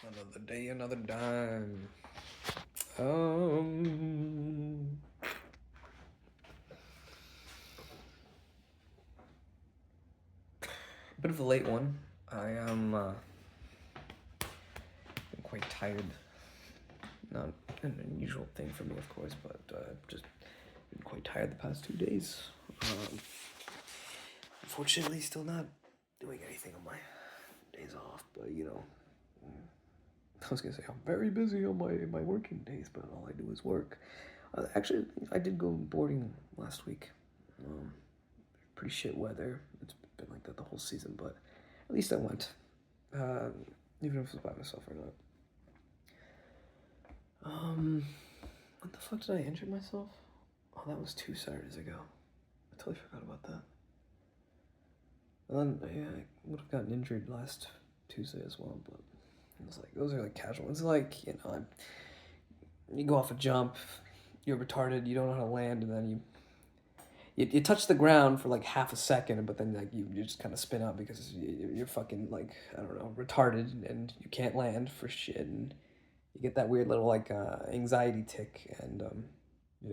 Another day, another dime. Um, a bit of a late one. I am quite tired. Not an unusual thing for me, of course, but just been quite tired the past 2 days. Unfortunately, still not doing anything on my days off, but I was gonna say I'm very busy on my working days, but all I do is work. Actually, I did go boarding last week. Um, Pretty shit weather. It's been like that the whole season, but at least I went, uh, even if it was by myself or not. What the fuck did I injure myself? Oh, that was 2 Saturdays ago. I totally forgot about that. And then yeah, I would have gotten injured last Tuesday as well, but it was like those are like casual. It's like you go off a jump, you're retarded, you don't know how to land, and then you touch the ground for like half a second, but then like you just kind of spin out because you're fucking like I don't know retarded and you can't land for shit, and you get that weird little like anxiety tick, and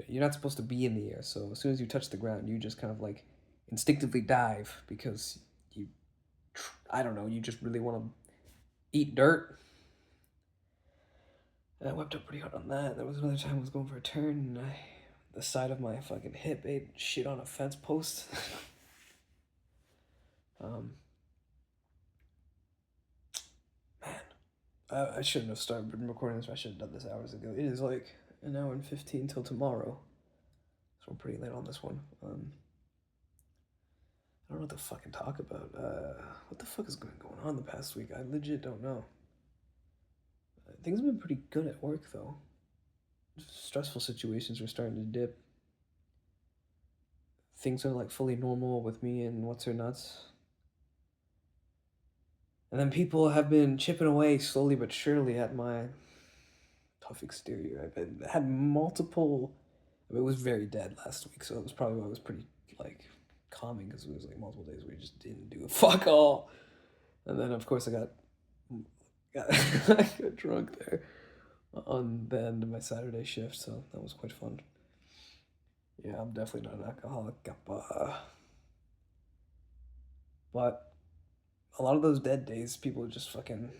you're not supposed to be in the air, so as soon as you touch the ground, you just kind of like instinctively dive because you I don't know, you just really want to eat dirt. And I whipped up pretty hard on that. There was another time I was going for a turn and the side of my fucking hip ate shit on a fence post. um, Man, I shouldn't have started recording this. I should have done this hours ago. It is like an hour and 15 till tomorrow, so I'm pretty late on this one. I don't know what to fucking talk about. What the fuck is going on the past week? I legit don't know. Things have been pretty good at work though. Stressful situations are starting to dip. Things are like fully normal with me and what's her nuts. And then people have been chipping away slowly but surely at my tough exterior. Had multiple. I mean, it was very dead last week, so it was probably why it was pretty like calming because it was like multiple days where you just didn't do a fuck all. And then of course got I got drunk there on the end of my Saturday shift, so that was quite fun. Yeah, I'm definitely not an alcoholic, but a lot of those dead days, people are just fucking.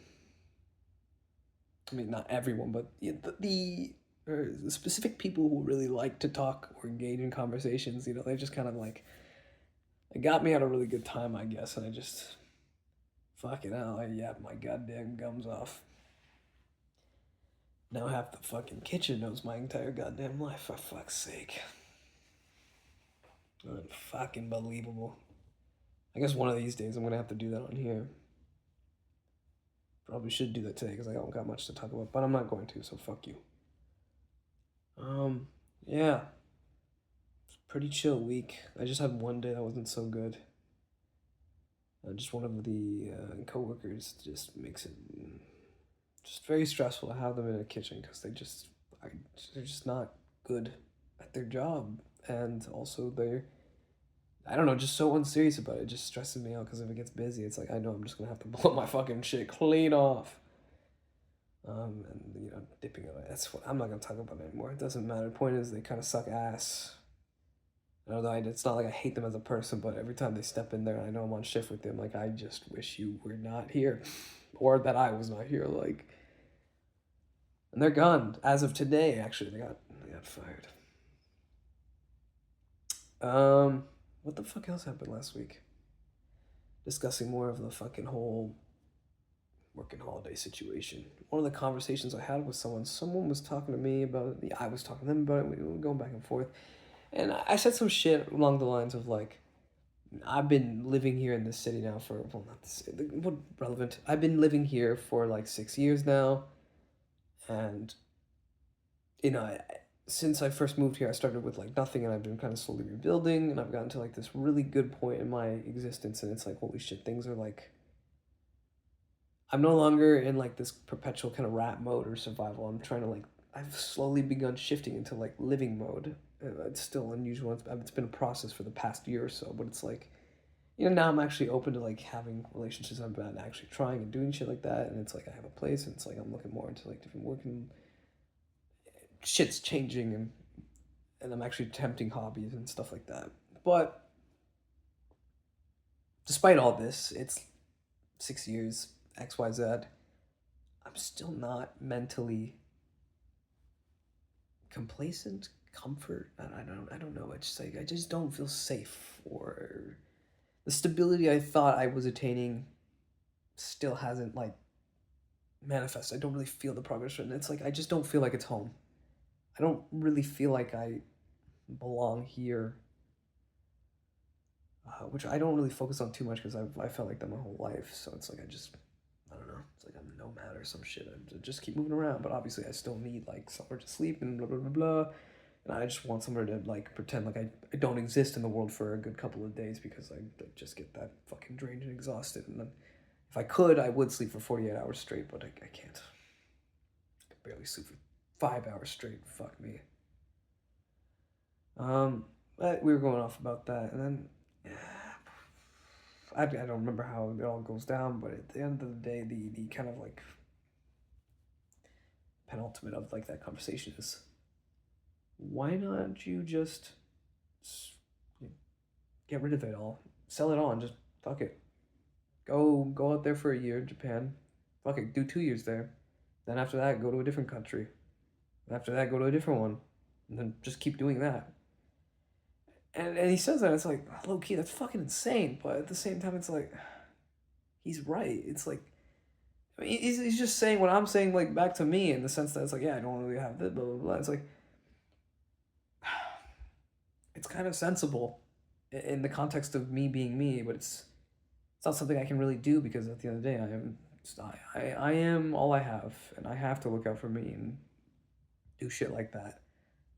I mean, not everyone, but the specific people who really like to talk or engage in conversations, they just kind of like, it got me at a really good time, I guess, and I just, fucking hell, I yapped my goddamn gums off. Now half the fucking kitchen knows my entire goddamn life, for fuck's sake. Fucking believable. I guess one of these days I'm gonna have to do that on here. Probably should do that today because I don't got much to talk about, but I'm not going to, so fuck you. Yeah, pretty chill week. I just had one day that wasn't so good. Just one of the coworkers just makes it just very stressful to have them in a kitchen because they're just not good at their job, and also they're I don't know, just so unserious about it. It just stresses me out because if it gets busy, it's like I know I'm just gonna have to blow my fucking shit clean off. And dipping away. That's what I'm not gonna talk about it anymore. It doesn't matter. The point is, they kind of suck ass. Although it's not like I hate them as a person, but every time they step in there, I know I'm on shift with them. Like I just wish you were not here, or that I was not here. Like, and they're gone as of today. Actually, they got fired. What the fuck else happened last week? Discussing more of the fucking whole working holiday situation. One of the conversations I had with someone was talking to me about it. I was talking to them about it. We were going back and forth. And I said some shit along the lines of like, I've been living here in this city now for, well, not this, what relevant? I've been living here for like 6 years now. And, you know, since I first moved here, I started with like nothing and I've been kind of slowly rebuilding. And I've gotten to like this really good point in my existence. And it's like, holy shit, things are like, I'm no longer in like this perpetual kind of rat mode or survival. I'm trying to like I've slowly begun shifting into like living mode. It's still unusual. It's been a process for the past year or so, but it's like now I'm actually open to like having relationships. I've been actually trying and doing shit like that, and it's like I have a place, and it's like I'm looking more into like different work, and shit's changing, and I'm actually attempting hobbies and stuff like that. But despite all this, it's 6 years, XYZ. I'm still not mentally complacent, comfort. I don't know. It's just like I just don't feel safe, or the stability I thought I was attaining still hasn't like manifested. I don't really feel the progress, and it's like I just don't feel like it's home. I don't really feel like I belong here, which I don't really focus on too much because I felt like that my whole life. So it's like I don't know. It's like I'm a nomad or some shit. I just keep moving around, but obviously I still need like somewhere to sleep and blah blah blah blah. And I just want somewhere to like pretend like I don't exist in the world for a good couple of days because I just get that fucking drained and exhausted. And then if I could, I would sleep for 48 hours straight, but I can't. I can barely sleep for 5 hours straight. Fuck me. But we were going off about that, and then I don't remember how it all goes down, but at the end of the day, the kind of like penultimate of like that conversation is, why not you just get rid of it all, sell it all, and just fuck it, go out there for a year in Japan, fuck it, do 2 years there, then after that go to a different country, and after that go to a different one, and then just keep doing that. And he says that, it's like, low key, that's fucking insane. But at the same time, it's like, he's right. It's like, I mean, he's just saying what I'm saying, like, back to me in the sense that it's like, yeah, I don't really have this, blah, blah, blah. It's like, it's kind of sensible in the context of me being me, but it's not something I can really do because at the end of the day, I am all I have, and I have to look out for me and do shit like that.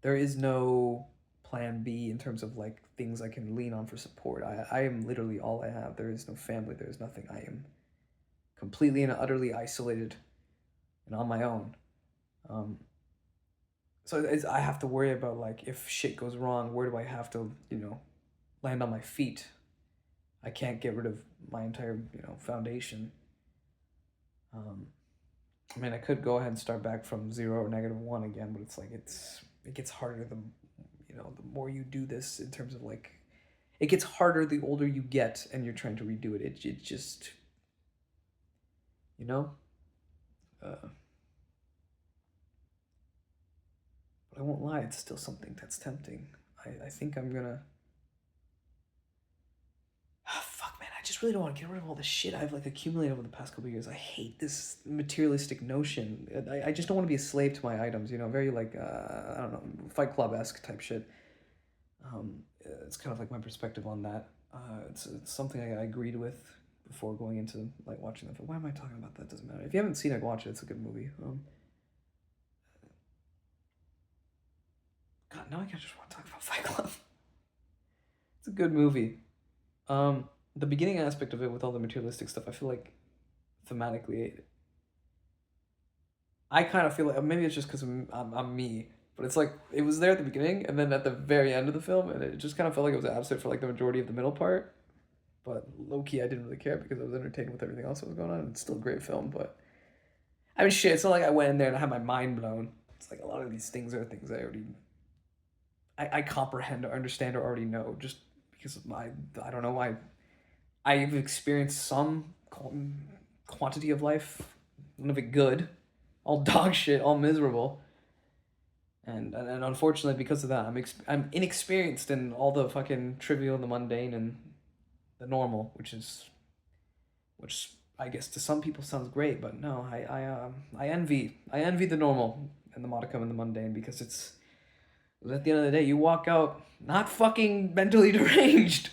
There is no plan B in terms of like things I can lean on for support. I am literally all I have. There is no family. There is nothing. I am completely and utterly isolated and on my own. So I have to worry about like if shit goes wrong, where do I have to, land on my feet? I can't get rid of my entire, foundation. I mean, I could go ahead and start back from 0 or -1 again, but it's like it gets harder the more you do this in terms of like, it gets harder the older you get and you're trying to redo it. It just, you know, but I won't lie, it's still something that's tempting. I think I'm gonna. Fuck, man, I just really don't want to get rid of all the shit I've like accumulated over the past couple of years. I hate this materialistic notion. I just don't want to be a slave to my items. Very like I don't know, Fight Club-esque type shit. It's kind of like my perspective on that. It's something I agreed with before going into like watching the film. Why am I talking about that? Doesn't matter. If you haven't seen it, watch it. It's a good movie. God, now I just want to talk about Fight Club. It's a good movie. The beginning aspect of it with all the materialistic stuff, I feel like thematically, I kind of feel like maybe it's just because I'm me, but it's like it was there at the beginning and then at the very end of the film, and it just kind of felt like it was absent for like the majority of the middle part. But low key, I didn't really care because I was entertained with everything else that was going on. It's still a great film, but I mean, shit, it's not like I went in there and I had my mind blown. It's like a lot of these things are things I comprehend or understand or already know just because of I don't know why. I've experienced some quantity of life, none of it good, all dog shit, all miserable, and unfortunately because of that, I'm inexperienced in all the fucking trivial, the mundane, and the normal, which I guess to some people sounds great, but no, I envy the normal and the modicum and the mundane because it's at the end of the day you walk out not fucking mentally deranged.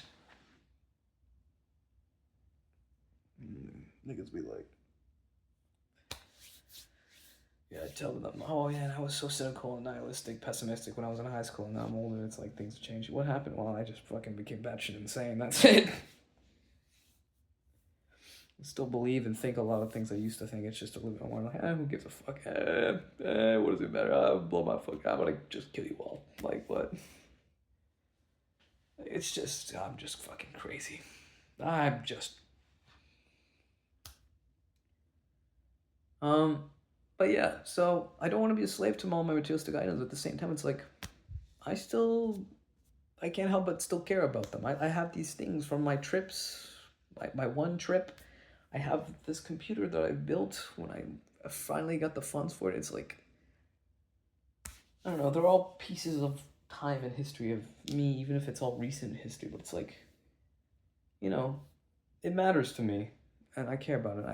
Niggas be like, yeah, I tell them, oh yeah, I was so cynical and nihilistic, pessimistic when I was in high school, and now I'm older, it's like things change. What happened? Well, I just fucking became batshit insane, that's it. I still believe and think a lot of things I used to think. It's just a little bit more like, who gives a fuck? What does it matter? I'll blow my fuck. I'm gonna just kill you all. Like, what? It's just, I'm just fucking crazy. I'm just but yeah, so I don't want to be a slave to all my materialistic items. At the same time, it's like I still I can't help but still care about them. I have these things from my trips, my one trip. I have this computer that I built when I finally got the funds for it. It's like I don't know. They're all pieces of time and history of me, even if it's all recent history. But it's like, you know, it matters to me, and I care about it.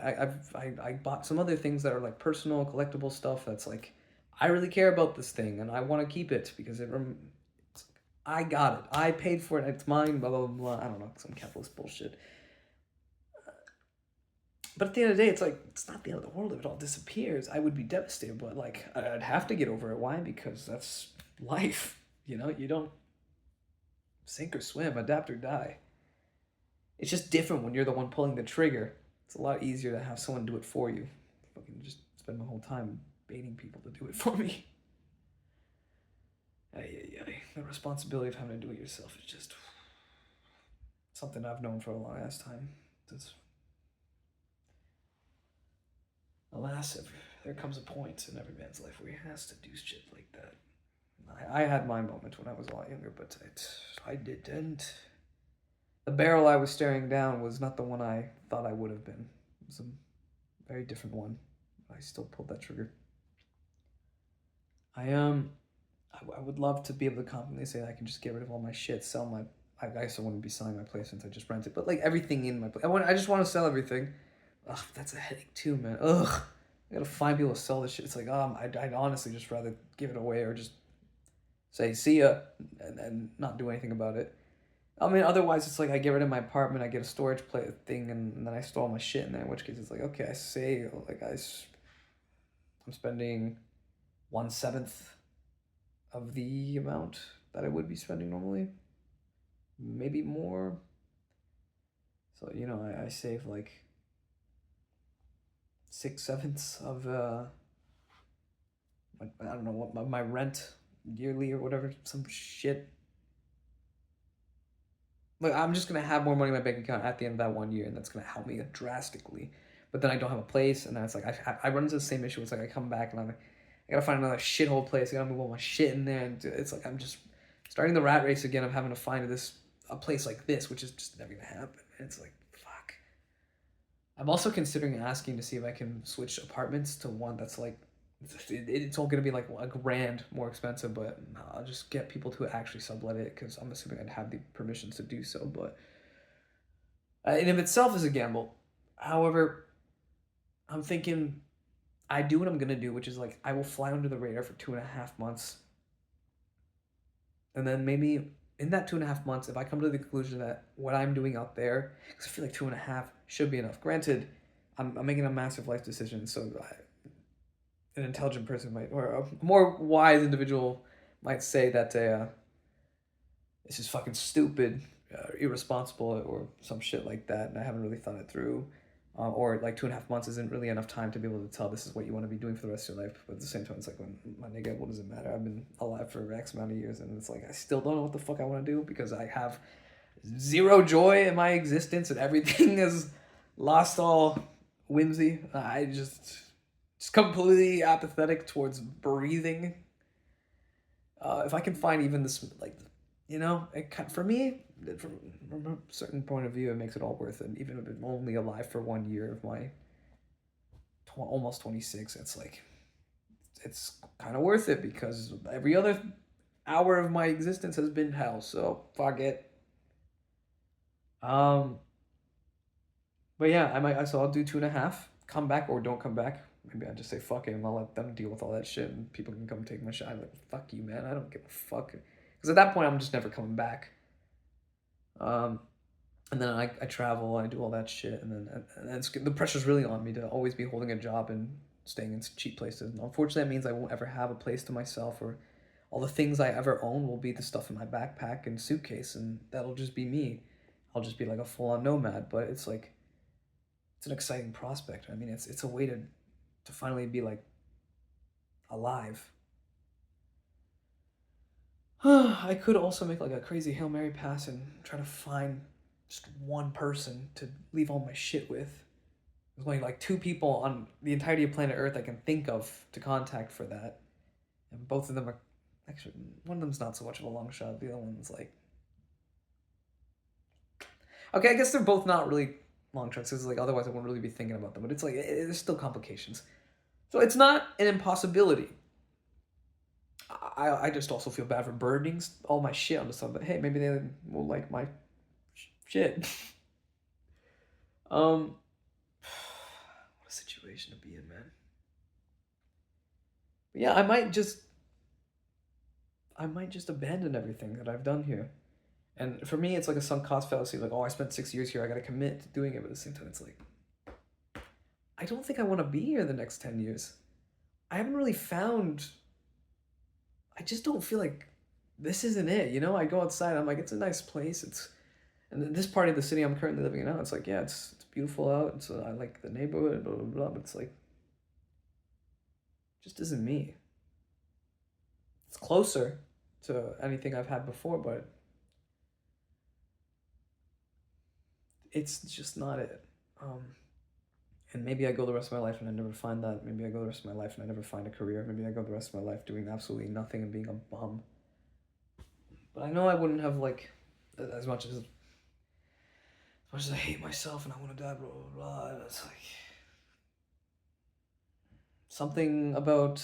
I bought some other things that are like personal, collectible stuff. That's like, I really care about this thing, and I want to keep it because it's, I got it. I paid for it. It's mine. Blah blah blah. I don't know, some capitalist bullshit. But at the end of the day, it's like it's not the end of the world if it all disappears. I would be devastated, but like I'd have to get over it. Why? Because that's life. You don't sink or swim, adapt or die. It's just different when you're the one pulling the trigger. It's a lot easier to have someone do it for you. Fucking just spend my whole time baiting people to do it for me. The responsibility of having to do it yourself is just something I've known for a long ass time. That's, alas, there comes a point in every man's life where he has to do shit like that. I had my moment when I was a lot younger, but I didn't. The barrel I was staring down was not the one I thought I would have been. It was a very different one. I still pulled that trigger. I would love to be able to confidently say that I can just get rid of all my shit, sell my. I still wouldn't be selling my place since I just rent it, but like everything in my place. I just want to sell everything. Ugh, that's a headache too, man. Ugh, I gotta find people to sell this shit. It's like, I'd honestly just rather give it away or just say see ya and not do anything about it. I mean, otherwise it's like I get rid of my apartment, I get a storage plate thing, and then I store all my shit in there. In which case it's like, okay, I say like I'm spending 1/7 of the amount that I would be spending normally, maybe more. So I save like 6/7 of I don't know what my rent yearly or whatever, some shit. Like I'm just gonna have more money in my bank account at the end of that 1 year, and that's gonna help me drastically. But then I don't have a place, and then it's like I run into the same issue. It's like I come back and I gotta find another shithole place. I gotta move all my shit in there, and it's like I'm just starting the rat race again of having to find a place like this, which is just never gonna happen. And it's like fuck. I'm also considering asking to see if I can switch apartments to one that's like it's all gonna be like a grand more expensive, but I'll just get people to actually sublet it because I'm assuming I'd have the permissions to do so. But in of itself is a gamble. However, I'm thinking I do what I'm gonna do, which is like I will fly under the radar for 2.5 months, and then maybe in that 2.5 months, if I come to the conclusion that what I'm doing out there, because I feel like 2.5 should be enough. Granted, I'm making a massive life decision, so an intelligent person might, or a more wise individual might say that this is fucking stupid, irresponsible, or some shit like that, and I haven't really thought it through. Or like 2.5 months isn't really enough time to be able to tell this is what you want to be doing for the rest of your life. But at the same time, it's like, my nigga, what does it matter? I've been alive for X amount of years, and it's like I still don't know what the fuck I want to do because I have zero joy in my existence, and everything has lost all whimsy. I just completely apathetic towards breathing. If I can find even this, like, for me, from a certain point of view, it makes it all worth it. Even if I'm only alive for 1 year of my almost 26, it's like, it's kind of worth it because every other hour of my existence has been hell. So fuck it. Um, but yeah, so I'll do 2.5, come back or don't come back. Maybe I just say fuck it and I'll let them deal with all that shit and people can come take my shit. I'm like, fuck you, man. I don't give a fuck. Because at that point, I'm just never coming back. Um, and then I travel, I do all that shit, and then the pressure's really on me to always be holding a job and staying in cheap places. And unfortunately, that means I won't ever have a place to myself, or all the things I ever own will be the stuff in my backpack and suitcase, and that'll just be me. I'll just be like a full-on nomad, but it's like, it's an exciting prospect. I mean, it's a way to finally be like alive. I could also make like a crazy Hail Mary pass and try to find just one person to leave all my shit with. There's only like 2 people on the entirety of planet Earth I can think of to contact for that. And both of them are, actually, one of them's not so much of a long shot. The other one's like, okay, I guess they're both not really long shots, because like otherwise I wouldn't really be thinking about them. But it's like, there's still complications. So it's not an impossibility. I just also feel bad for burdening all my shit onto someone. But hey, maybe they will like my shit. What a situation to be in, man. But yeah, I might just abandon everything that I've done here. And for me, it's like a sunk cost fallacy. Like, oh, I spent 6 years here. I got to commit to doing it. But at the same time, it's like, I don't think I want to be here the next 10 years. I haven't really found... I just don't feel like this isn't it, you know? I go outside, I'm like, it's a nice place. And this part of the city I'm currently living in now, it's like, yeah, it's beautiful out. And so I like the neighborhood, blah, blah, blah. But it's like, it just isn't me. It's closer to anything I've had before, but it's just not it. And maybe I go the rest of my life and I never find that. Maybe I go the rest of my life and I never find a career. Maybe I go the rest of my life doing absolutely nothing and being a bum. But I know I wouldn't have, like, as much as I hate myself and I want to die, blah, blah, blah. And it's like, something about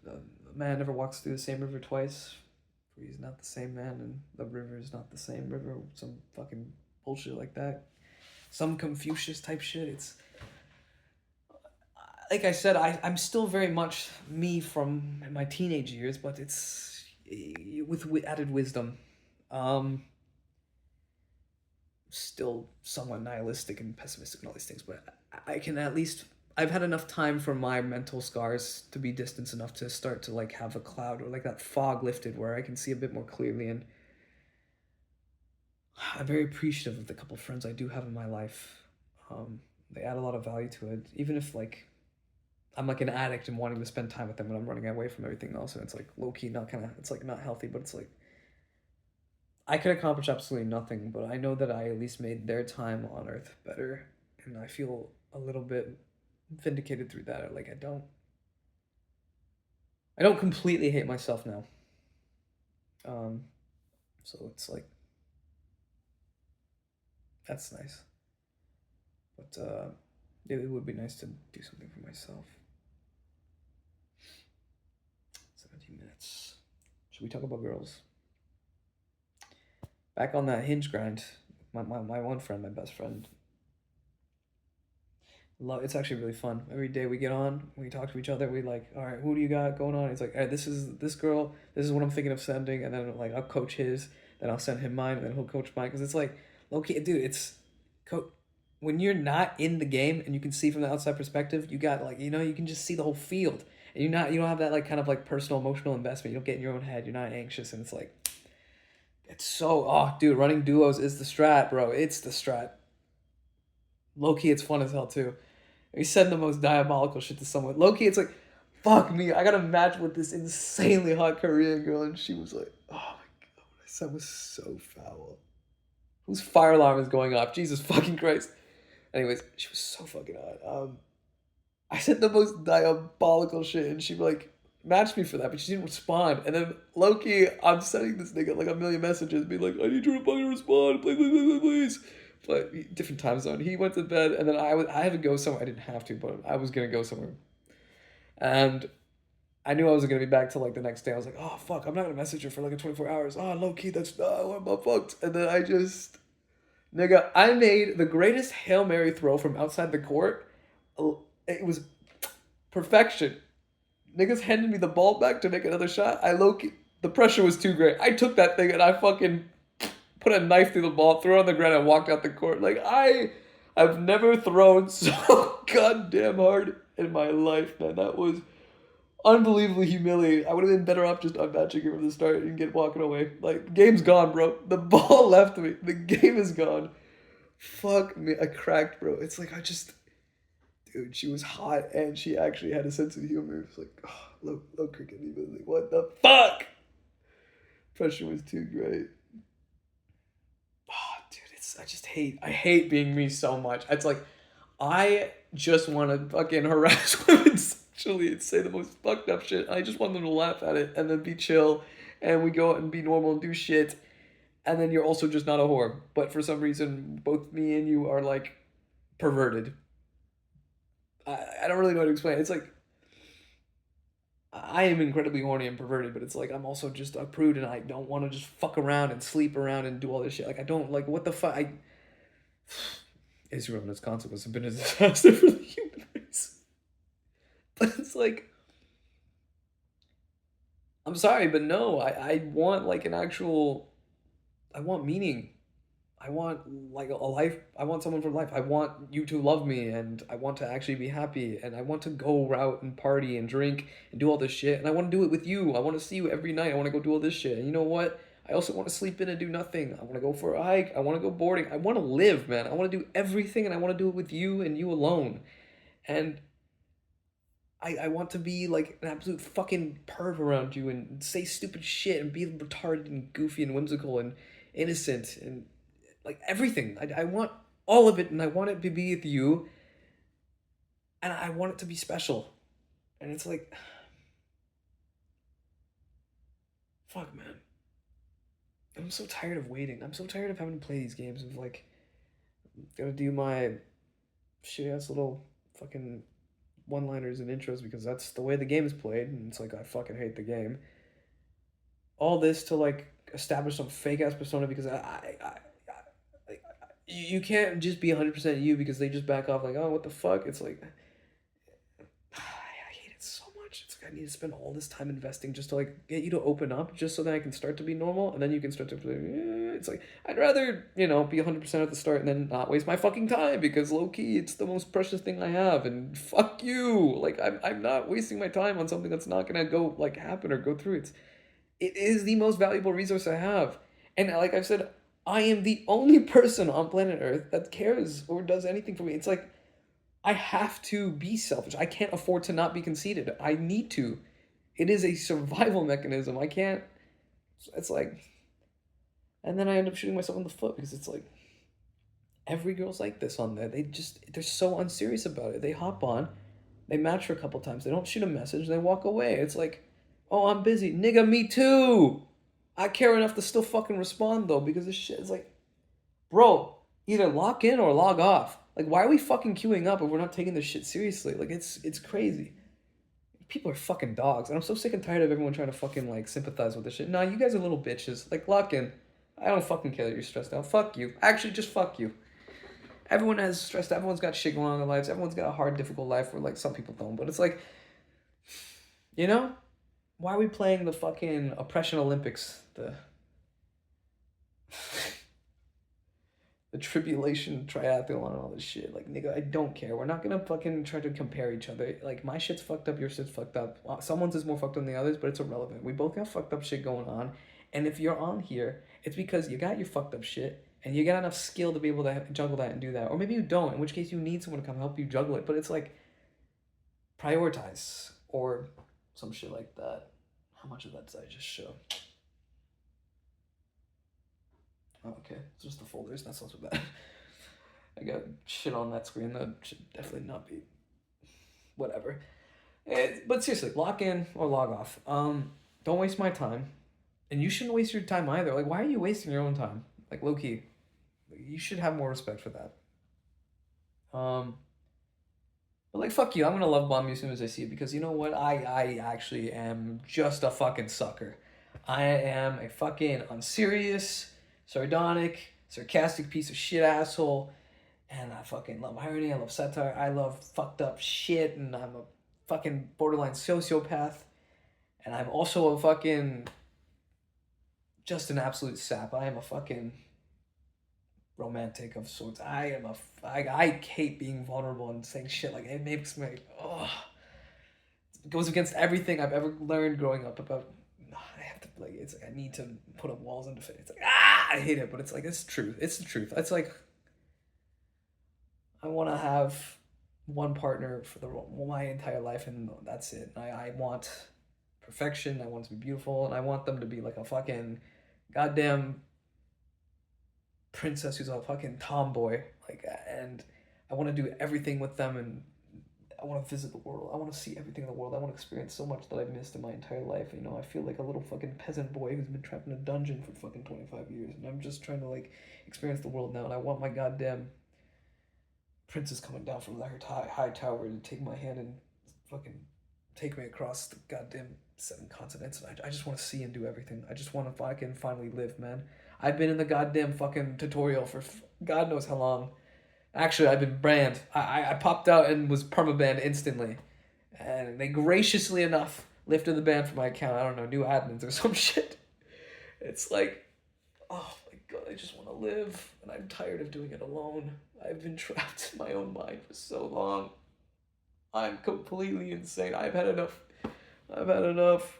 a man never walks through the same river twice. For he's not the same man and the river is not the same river. Some fucking bullshit like that. Some Confucius type shit. It's... like I said, I'm still very much me from my teenage years, but it's with added wisdom. Still somewhat nihilistic and pessimistic and all these things, but I can at least... I've had enough time for my mental scars to be distanced enough to start to like have a cloud or like that fog lifted where I can see a bit more clearly, and I'm very appreciative of the couple friends I do have in my life. They add a lot of value to it, even if like I'm like an addict and wanting to spend time with them when I'm running away from everything else, and it's like low-key not kind of, it's like not healthy, but it's like I could accomplish absolutely nothing, but I know that I at least made their time on Earth better, and I feel a little bit vindicated through that. Like I don't completely hate myself now. So it's like, that's nice. But it would be nice to do something for myself. 17 minutes. Should we talk about girls? Back on that Hinge grind, my one friend, my best friend. It's actually really fun. Every day we get on, we talk to each other, we like, all right, who do you got going on? It's like, all right, this is this girl, this is what I'm thinking of sending, and then like I'll coach his, then I'll send him mine, and then he'll coach mine, because it's like, okay, dude, it's when you're not in the game and you can see from the outside perspective, you got like, you know, you can just see the whole field, and you don't have that like kind of like personal emotional investment. You don't get in your own head. You're not anxious, and it's like, it's so, oh dude, running duos is the strat, bro. It's the strat. Low-key, it's fun as hell too. We said the most diabolical shit to someone. Low-key, it's like, fuck me, I got a match with this insanely hot Korean girl, and she was like, oh my god, what I said was so foul. Whose fire alarm is going off? Jesus fucking Christ. Anyways, she was so fucking hot. I said the most diabolical shit, and she like matched me for that, but she didn't respond. And then low-key, I'm sending this nigga like a million messages, being like, I need you to fucking respond, please, please, please, please. But different time zone. He went to bed, and then I had to go somewhere. I didn't have to, but I was gonna go somewhere. And I knew I wasn't gonna be back till like the next day. I was like, oh fuck, I'm not gonna message her for like a 24 hours. Oh, low-key, that's I'm fucked. And then nigga, I made the greatest Hail Mary throw from outside the court. It was perfection. Niggas handed me the ball back to make another shot. The pressure was too great. I took that thing and I fucking put a knife through the ball, threw it on the ground, and walked out the court. Like, I've never thrown so goddamn hard in my life, man. That was unbelievably humiliating. I would have been better off just unmatching it from the start and walking away. Like, game's gone, bro. The ball left me. The game is gone. Fuck me. I cracked, bro. It's like, dude, she was hot and she actually had a sense of humor. It was like, oh, low cricket even. Like, what the fuck? Pressure was too great. Oh, dude, I hate being me so much. It's like, I just want to fucking harass women sexually and say the most fucked up shit. I just want them to laugh at it and then be chill, and we go out and be normal and do shit. And then you're also just not a whore. But for some reason, both me and you are like perverted. I don't really know how to explain it. It's like, I am incredibly horny and perverted, but it's like I'm also just a prude and I don't want to just fuck around and sleep around and do all this shit. Like, I don't, like, what the fuck? Israel and its consequences have been a disaster for the human race. But it's like, I'm sorry, but no, I want like an actual, I want meaning. I want like a life. I want someone for life. I want you to love me, and I want to actually be happy, and I want to go out and party and drink and do all this shit, and I want to do it with you. I want to see you every night. I want to go do all this shit. And you know what? I also want to sleep in and do nothing. I want to go for a hike. I want to go boarding. I want to live, man. I want to do everything, and I want to do it with you and you alone. And I want to be like an absolute fucking perv around you and say stupid shit and be retarded and goofy and whimsical and innocent and like everything. I want all of it, and I want it to be with you, and I want it to be special. And it's like, fuck, man. I'm so tired of waiting. I'm so tired of having to play these games of like, gotta do my shitty ass little fucking one-liners and intros because that's the way the game is played, and it's like I fucking hate the game. All this to like establish some fake ass persona because you can't just be 100% you because they just back off like, oh, what the fuck? It's like, I hate it so much. It's like I need to spend all this time investing just to like get you to open up just so that I can start to be normal, and then you can start to it's like I'd rather, be 100% at the start and then not waste my fucking time because low key it's the most precious thing I have, and fuck you. Like I'm not wasting my time on something that's not gonna go like happen or go through. It is the most valuable resource I have. And like I've said, I am the only person on planet Earth that cares or does anything for me. It's like I have to be selfish. I can't afford to not be conceited. I need to. It is a survival mechanism. I can't. It's like, and then I end up shooting myself in the foot because it's like every girl's like this on there. They're so unserious about it. They hop on, they match for a couple times. They don't shoot a message. They walk away. It's like, oh, I'm busy, nigga. Me too. I care enough to still fucking respond though because this shit is like, bro, either lock in or log off. Like, why are we fucking queuing up if we're not taking this shit seriously? Like, it's crazy. People are fucking dogs, and I'm so sick and tired of everyone trying to fucking like sympathize with this shit. Nah, you guys are little bitches. Like, lock in. I don't fucking care that you're stressed out. Fuck you. Actually, just fuck you. Everyone has stressed. Everyone's got shit going on in their lives. Everyone's got a hard, difficult life where like some people don't. But it's like, you know, why are we playing the fucking oppression Olympics? The tribulation triathlon and all this shit. Like, nigga, I don't care. We're not gonna fucking try to compare each other. Like, my shit's fucked up, your shit's fucked up. Someone's is more fucked up than the others, but it's irrelevant. We both got fucked up shit going on. And if you're on here, it's because you got your fucked up shit and you got enough skill to be able to juggle that and do that. Or maybe you don't, in which case you need someone to come help you juggle it. But it's like, prioritize or some shit like that. How much of that did I just show? Oh, okay, it's just the folders. That's not so bad. I got shit on that screen that should definitely not be. Whatever. But seriously, lock in or log off. Don't waste my time, and you shouldn't waste your time either. Like, why are you wasting your own time? Like, low key, you should have more respect for that. But like, fuck you. I'm gonna love bomb you as soon as I see it because you know what? I actually am just a fucking sucker. I am a fucking unserious, sardonic, sarcastic piece of shit asshole, and I fucking love irony. I love satire. I love fucked up shit, and I'm a fucking borderline sociopath, and I'm also a fucking just an absolute sap. I am a fucking romantic of sorts. I hate being vulnerable and saying shit like it makes me it goes against everything I've ever learned growing up about. I have to like it's like I need to put up walls and defend. It's like I hate it, but it's like it's truth. It's the truth. It's like I want to have one partner for my entire life, and that's it. I want perfection. I want it to be beautiful, and I want them to be like a fucking goddamn princess who's a fucking tomboy, like, and I want to do everything with them, and I want to visit the world. I want to see everything in the world. I want to experience so much that I've missed in my entire life. You know, I feel like a little fucking peasant boy who's been trapped in a dungeon for fucking 25 years, and I'm just trying to like experience the world now. And I want my goddamn princess coming down from her high tower to take my hand and fucking take me across the goddamn 7 continents. And I just want to see and do everything. I just want to fucking finally live, man. I've been in the goddamn fucking tutorial for God knows how long. Actually, I've been banned. I popped out and was permabanned instantly. And they graciously enough lifted the ban from my account. I don't know, new admins or some shit. It's like, oh my god, I just want to live. And I'm tired of doing it alone. I've been trapped in my own mind for so long. I'm completely insane. I've had enough. I've had enough.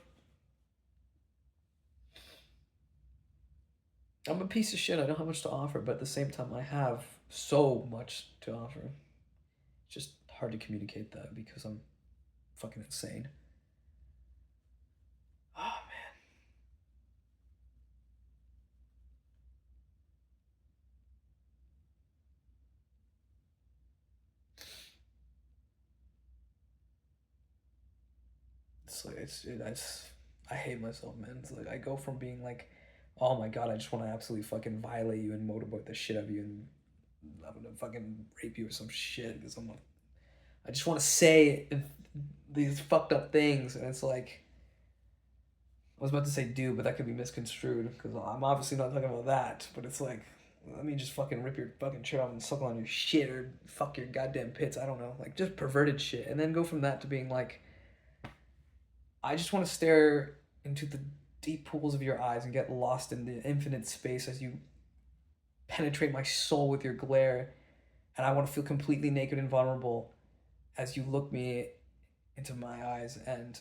I'm a piece of shit. I don't have much to offer, but at the same time, I have so much to offer. It's just hard to communicate that because I'm fucking insane. Oh, man. It's like, I hate myself, man. It's like, I go from being like, oh my god, I just want to absolutely fucking violate you and motorboat the shit out of you and I'm gonna fucking rape you or some shit because I just want to say these fucked up things, and it's like, I was about to say do, but that could be misconstrued because I'm obviously not talking about that. But it's like, let me just fucking rip your fucking shirt off and suckle on your shit or fuck your goddamn pits. I don't know, like just perverted shit, and then go from that to being like, I just want to stare into the deep pools of your eyes and get lost in the infinite space as you penetrate my soul with your glare, and I want to feel completely naked and vulnerable as you look me into my eyes, and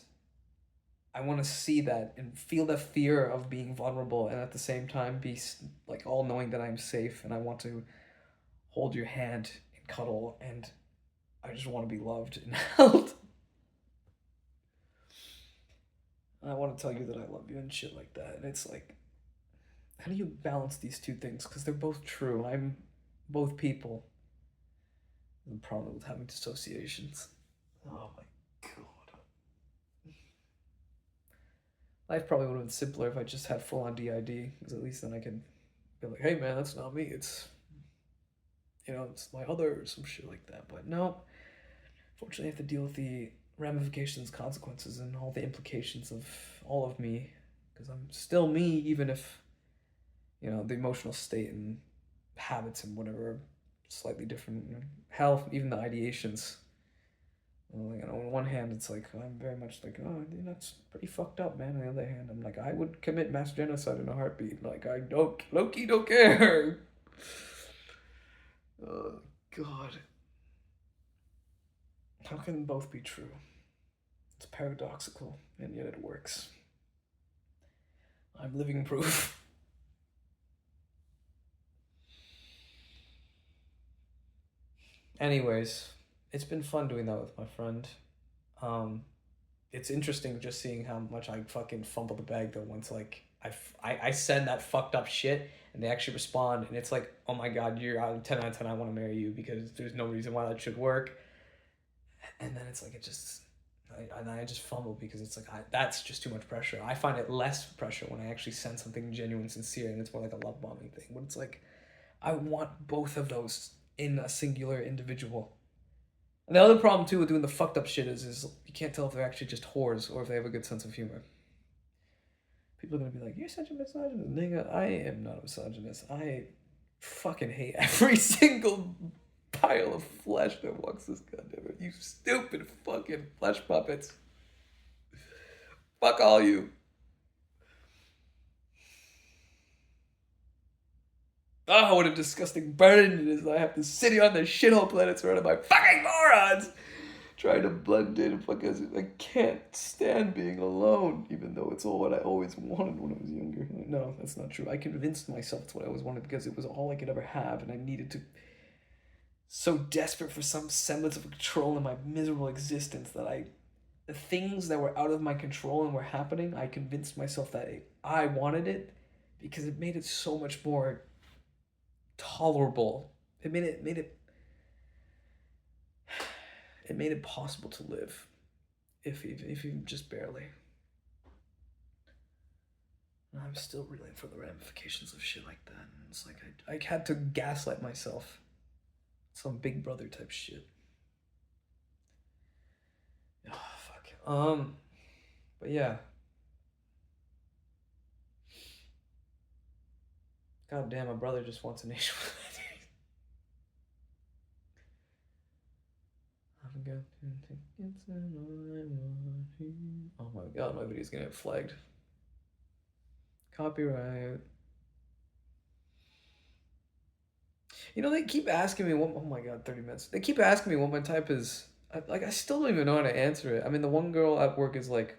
I want to see that and feel the fear of being vulnerable, and at the same time be like all knowing that I'm safe, and I want to hold your hand and cuddle, and I just want to be loved and held. I want to tell you that I love you and shit like that, and it's like, how do you balance these two things? Because they're both true. I'm both people. The problem with having dissociations. Oh my god. Life probably would have been simpler if I just had full on DID, because at least then I could be like, hey man, that's not me. It's, it's my other or some shit like that. But no, fortunately, I have to deal with the ramifications, consequences, and all the implications of all of me, because I'm still me, even if, the emotional state and habits and whatever are slightly different. Hell, even the ideations. Like, on one hand, it's like, I'm very much like, oh, that's pretty fucked up, man. On the other hand, I'm like, I would commit mass genocide in a heartbeat. Like, I don't, Loki don't care. Oh, God. How can both be true? It's paradoxical, and yet it works. I'm living proof. Anyways, it's been fun doing that with my friend. It's interesting just seeing how much I fucking fumble the bag though. Once like I send that fucked up shit and they actually respond, and it's like, oh my god, you're out of 10 out of 10. I want to marry you because there's no reason why that should work. And then it's like I just fumble because it's like that's just too much pressure. I find it less pressure when I actually send something genuine, sincere, and it's more like a love bombing thing. But it's like I want both of those in a singular individual. And the other problem too with doing the fucked up shit is you can't tell if they're actually just whores or if they have a good sense of humor. People are gonna be like, "You're such a misogynist, nigga." I am not a misogynist. I fucking hate every single pile of flesh that walks this goddamn earth. You stupid fucking flesh puppets. Fuck all you. Oh, what a disgusting burden it is that I have to sit here on this shithole planet surrounded by fucking morons trying to blend in because I can't stand being alone, even though it's all what I always wanted when I was younger. No, that's not true. I convinced myself it's what I always wanted because it was all I could ever have, and I needed to. So desperate for some semblance of control in my miserable existence that the things that were out of my control and were happening, I convinced myself that I wanted it because it made it so much more tolerable. It made it possible to live, if even just barely. And I'm still reeling from the ramifications of shit like that. And it's like I had to gaslight myself. Some Big Brother type shit. Oh, fuck. But yeah. God damn, my brother just wants a nation. Oh my god, my video's gonna get flagged. Copyright. You know, they keep asking me what. Oh my god, 30 minutes. They keep asking me what my type is. I still don't even know how to answer it. I mean, the one girl at work is like,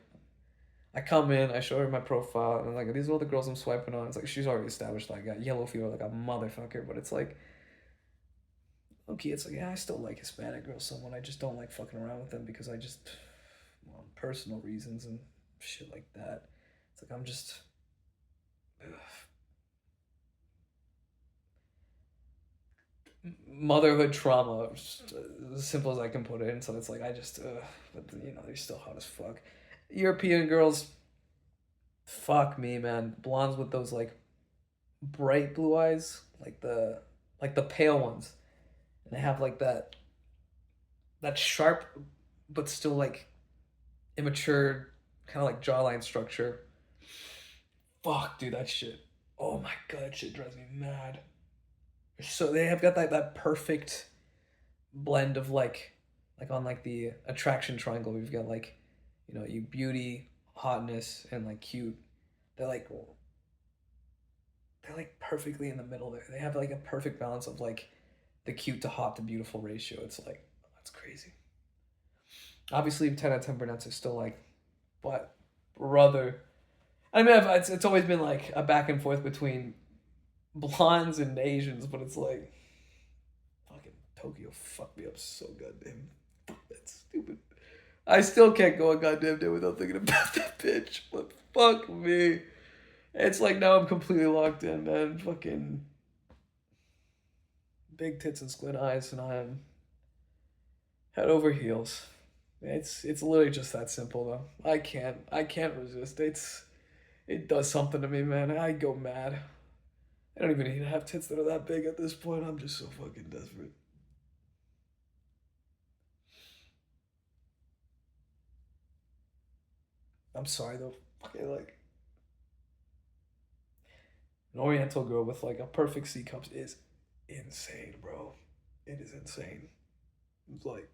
I come in, I show her my profile, and I'm like, these are all the girls I'm swiping on. It's like, she's already established, like, got yellow fever like a motherfucker, but it's like, okay, it's like, yeah, I still like Hispanic girls somewhat. I just don't like fucking around with them because I just, well, personal reasons and shit like that. It's like, I'm just, ugh. Motherhood trauma, as simple as I can put it. And so it's like, I just, but you know, they're still hot as fuck. European girls, fuck me, man. Blondes with those like bright blue eyes, like the pale ones, and they have like that sharp, but still like immature, kind of like jawline structure. Fuck, dude, that shit. Oh my god, that shit drives me mad. So they have got that perfect blend of like on like the attraction triangle, we've got like, you know, you beauty, hotness, and like cute. They're like perfectly in the middle there. They have like a perfect balance of like the cute to hot to beautiful ratio. It's like, that's crazy. Obviously 10 out of 10 brunettes are still like, but brother, I mean, it's always been like a back and forth between blondes and Asians, but it's like, fucking Tokyo fucked me up so goddamn. That's stupid. I still can't go a goddamn day without thinking about that bitch. But fuck me. It's like now I'm completely locked in, man. Fucking big tits and squint eyes, and I am head over heels. It's literally just that simple though. I can't resist. It does something to me, man. I go mad. I don't even need to have tits that are that big at this point. I'm just so fucking desperate. I'm sorry though. Okay, like an Oriental girl with like a perfect C cups is insane, bro. It is insane. It's like,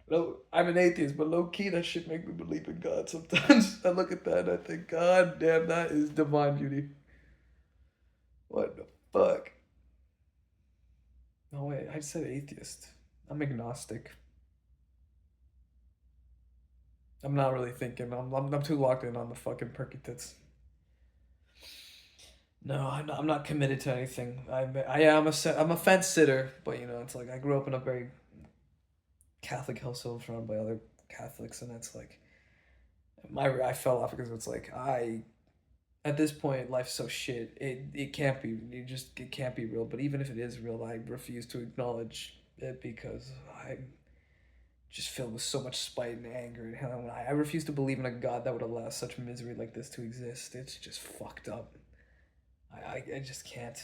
no, I'm an atheist, but low key, that shit make me believe in God sometimes. I look at that and I think, God damn, that is divine beauty. What the fuck? No way, I said atheist. I'm agnostic. I'm not really thinking. I'm too locked in on the fucking perky tits. No, I'm not committed to anything. I'm a fence sitter, but you know, it's like I grew up in a very Catholic household surrounded by other Catholics, and it's like I fell off because it's like I at this point life's so shit. It can't be. It can't be real. But even if it is real, I refuse to acknowledge it because I'm just filled with so much spite and anger. And I refuse to believe in a God that would allow such misery like this to exist. It's just fucked up. I just can't.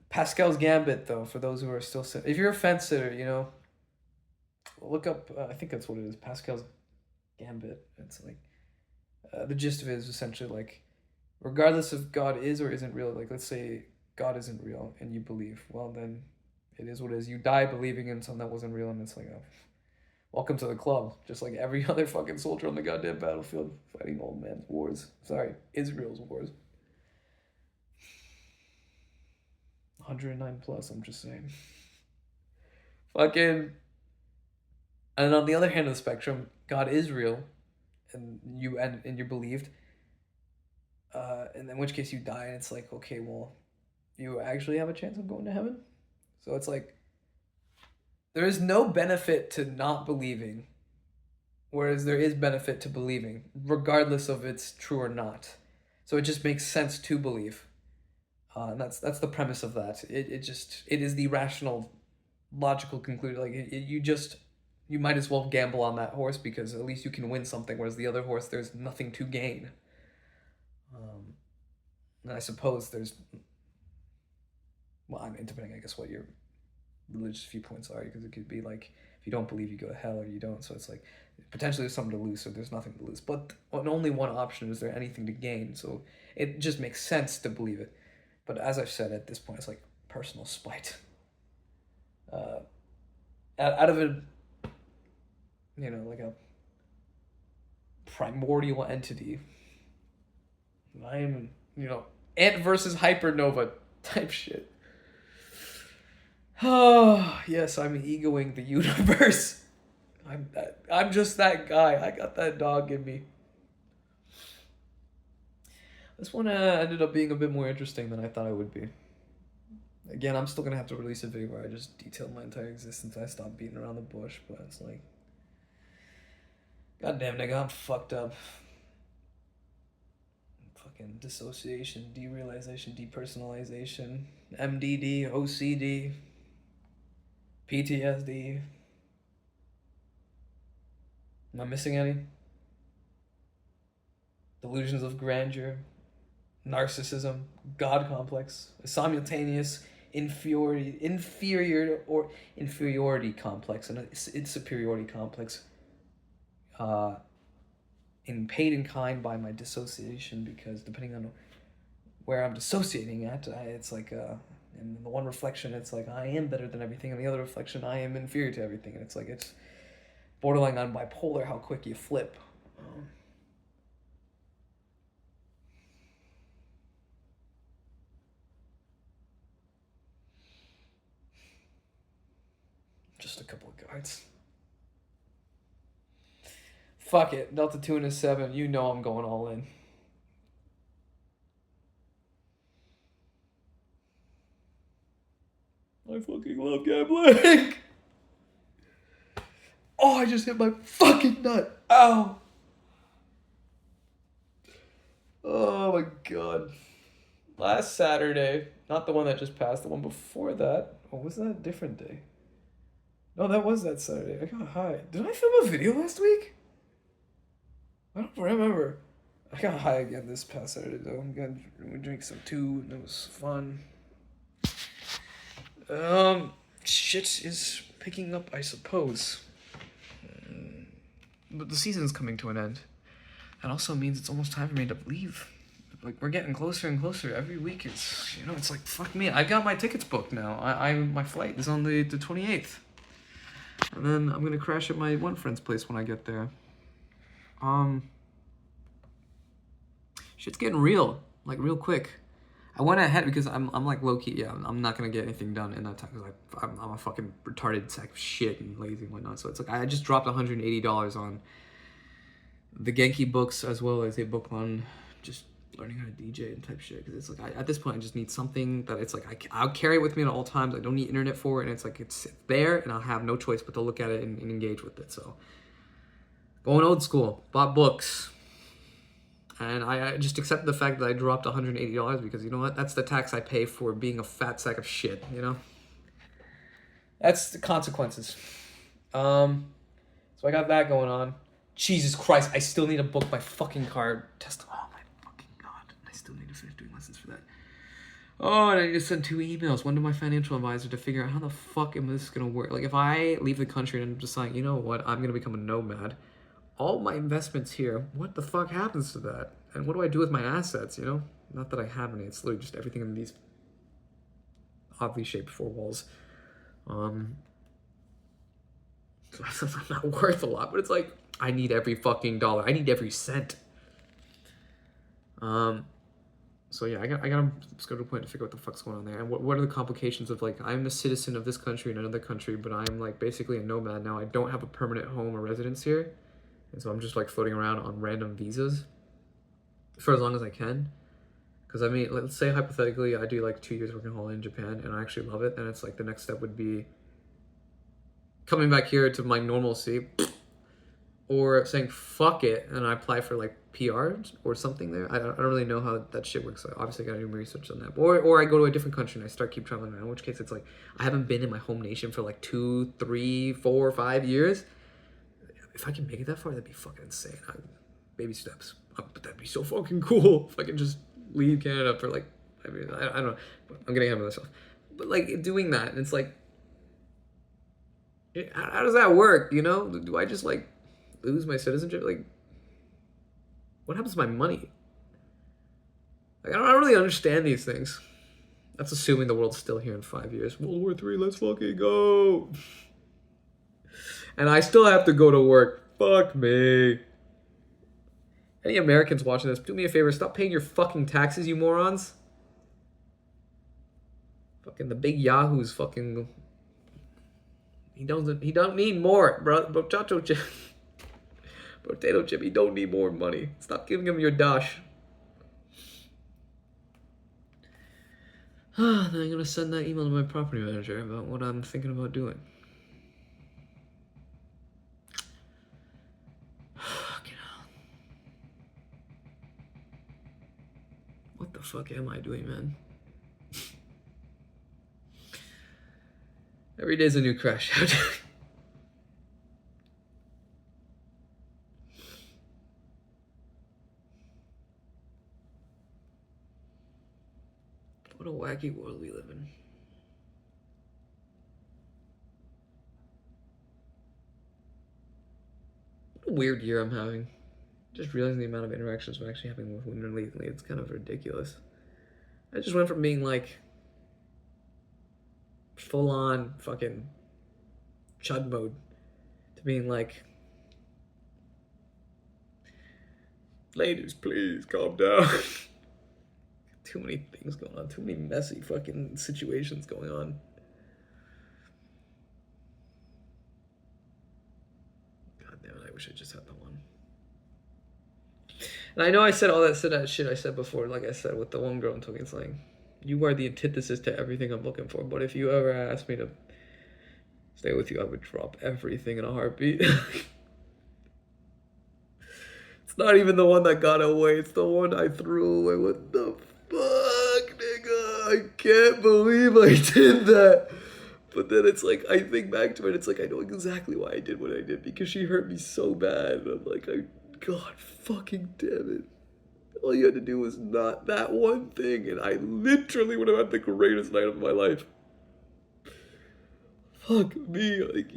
Pascal's Gambit, though, for those who are still if you're a fence sitter, you know, look up. I think that's what it is. Pascal's Gambit. It's like the gist of it is essentially like, regardless if God is or isn't real. Like, let's say God isn't real and you believe. Well, then it is what it is. You die believing in something that wasn't real, and it's like, oh, welcome to the club. Just like every other fucking soldier on the goddamn battlefield fighting old man's wars. Sorry, Israel's wars. 109 plus, I'm just saying. Fucking. And on the other hand of the spectrum, God is real, and you believed. And in which case you die, and it's like, okay, well, you actually have a chance of going to heaven. So it's like, there is no benefit to not believing, whereas there is benefit to believing, regardless of it's true or not. So it just makes sense to believe. And that's the premise of that. It is the rational, logical conclusion. Like you might as well gamble on that horse because at least you can win something, whereas the other horse there's nothing to gain. And I suppose there's, well, I mean, depending, I guess, what your religious viewpoints are, because it could be like, if you don't believe, you go to hell, or you don't. So it's like, potentially there's something to lose, or there's nothing to lose. But on only one option is there anything to gain. So it just makes sense to believe it. But as I've said, at this point, it's like personal spite. Out of a, like a primordial entity, I am, ant versus hypernova type shit. Oh, yes, I'm egoing the universe. I'm just that guy. I got that dog in me. This one ended up being a bit more interesting than I thought it would be. Again, I'm still gonna have to release a video where I just detailed my entire existence. I stopped beating around the bush, but it's like, goddamn nigga, I'm fucked up. Fucking dissociation, derealization, depersonalization, MDD, OCD, PTSD. Am I missing any? Delusions of grandeur, narcissism, God complex, a simultaneous inferiority complex, and its superiority complex, in paid in kind by my dissociation, because depending on where I'm dissociating at, it's like, in the one reflection, it's like I am better than everything, and the other reflection, I am inferior to everything, and it's like, it's borderline on bipolar how quick you flip. Just a couple of cards. Fuck it. Delta 2 and a 7. You know I'm going all in. I fucking love gambling. Oh, I just hit my fucking nut. Ow. Oh my god. Last Saturday, not the one that just passed, the one before that. Oh, was that a different day? No, that was that Saturday. I got high. Did I film a video last week? I don't remember. I got high again this past Saturday though. We drank some too, and it was fun. Shit is picking up, I suppose. But the season's coming to an end. That also means it's almost time for me to leave. Like, we're getting closer and closer every week. It's, it's like, fuck me. I got my tickets booked now. My flight is on the 28th. And then I'm gonna crash at my one friend's place when I get there. Shit's getting real, like real quick. I went ahead because I'm like low key. Yeah, I'm not gonna get anything done in that time because I'm a fucking retarded sack of shit and lazy and whatnot. So it's like I just dropped $180 on the Genki books as well as a book on just learning how to DJ and type shit. Because it's like at this point I just need something that it's like I'll carry it with me at all times. I don't need internet for it, and it's like it's there, and I'll have no choice but to look at it and engage with it. So going old school, bought books. And I just accepted the fact that I dropped $180 because, you know what? That's the tax I pay for being a fat sack of shit, That's the consequences. So I got that going on. Jesus Christ, I still need to book my fucking car test. Oh my fucking god. I still need to finish doing lessons for that. Oh, and I need to send 2 emails. One to my financial advisor to figure out how the fuck am this going to work. Like, if I leave the country and I'm just like, you know what? I'm going to become a nomad. All my investments here, what the fuck happens to that? And what do I do with my assets, Not that I have any, it's literally just everything in these oddly shaped 4 walls. So that's not worth a lot, but it's like, I need every fucking dollar. I need every cent. So yeah, I got a scheduled point to figure out what the fuck's going on there. And what are the complications of, like, I'm a citizen of this country and another country, but I'm, like, basically a nomad now. I don't have a permanent home or residence here. And so I'm just, like, floating around on random visas for as long as I can. Because, I mean, let's say hypothetically I do, like, 2 years working holiday in Japan and I actually love it. Then it's, like, the next step would be coming back here to my normalcy. or saying fuck it and I apply for like PR or something there. I don't really know how that shit works. So obviously, I gotta do research on that. Or I go to a different country and I start keep traveling around. In which case, it's like I haven't been in my home nation for like 2, 3, 4, 5 years. If I can make it that far, that'd be fucking insane. Baby steps. But that'd be so fucking cool if I can just leave Canada for like. I mean, I don't know. I'm getting ahead of myself. But like doing that, and it's like, how does that work? You know, do I just like lose my citizenship? Like, what happens to my money? Like, I don't really understand these things. That's assuming the world's still here in 5 years. World War III, let's fucking go. And I still have to go to work. Fuck me. Any Americans watching this, do me a favor, stop paying your fucking taxes, you morons. Fucking the big yahoos fucking... He don't need more, bro. Potato chip. Potato chip, he don't need more money. Stop giving him your dash. Then I'm gonna send that email to my property manager about what I'm thinking about doing. What the fuck am I doing, man? Every day's a new crash out. What a wacky world we live in. What a weird year I'm having. Just realizing the amount of interactions I'm actually having with women lately, it's kind of ridiculous. I just went from being like full on fucking chud mode to being like, ladies, please calm down. Too many things going on, too many messy fucking situations going on. God damn it, I wish I just had the one. And I know I said all that shit I said before, like I said with the one girl in Tokyo, it's like, you are the antithesis to everything I'm looking for. But if you ever asked me to stay with you, I would drop everything in a heartbeat. It's not even the one that got away. It's the one I threw away. What the fuck, nigga? I can't believe I did that. But then it's like, I think back to it, it's like, I know exactly why I did what I did. Because she hurt me so bad. And I'm like, God fucking damn it. All you had to do was not that one thing. And I literally would have had the greatest night of my life. Fuck me. Like,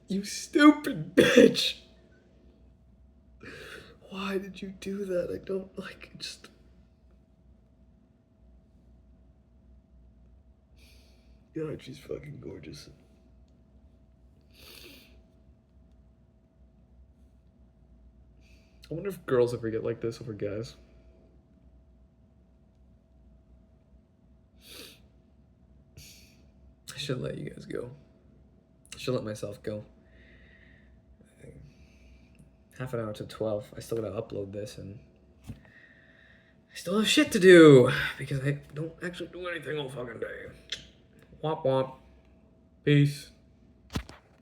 you stupid bitch. Why did you do that? I don't like it. Just... God, she's fucking gorgeous. I wonder if girls ever get like this over guys. I should let you guys go. I should let myself go. Half an hour to 12. I still gotta upload this and I still have shit to do because I don't actually do anything all fucking day. Womp womp. Peace.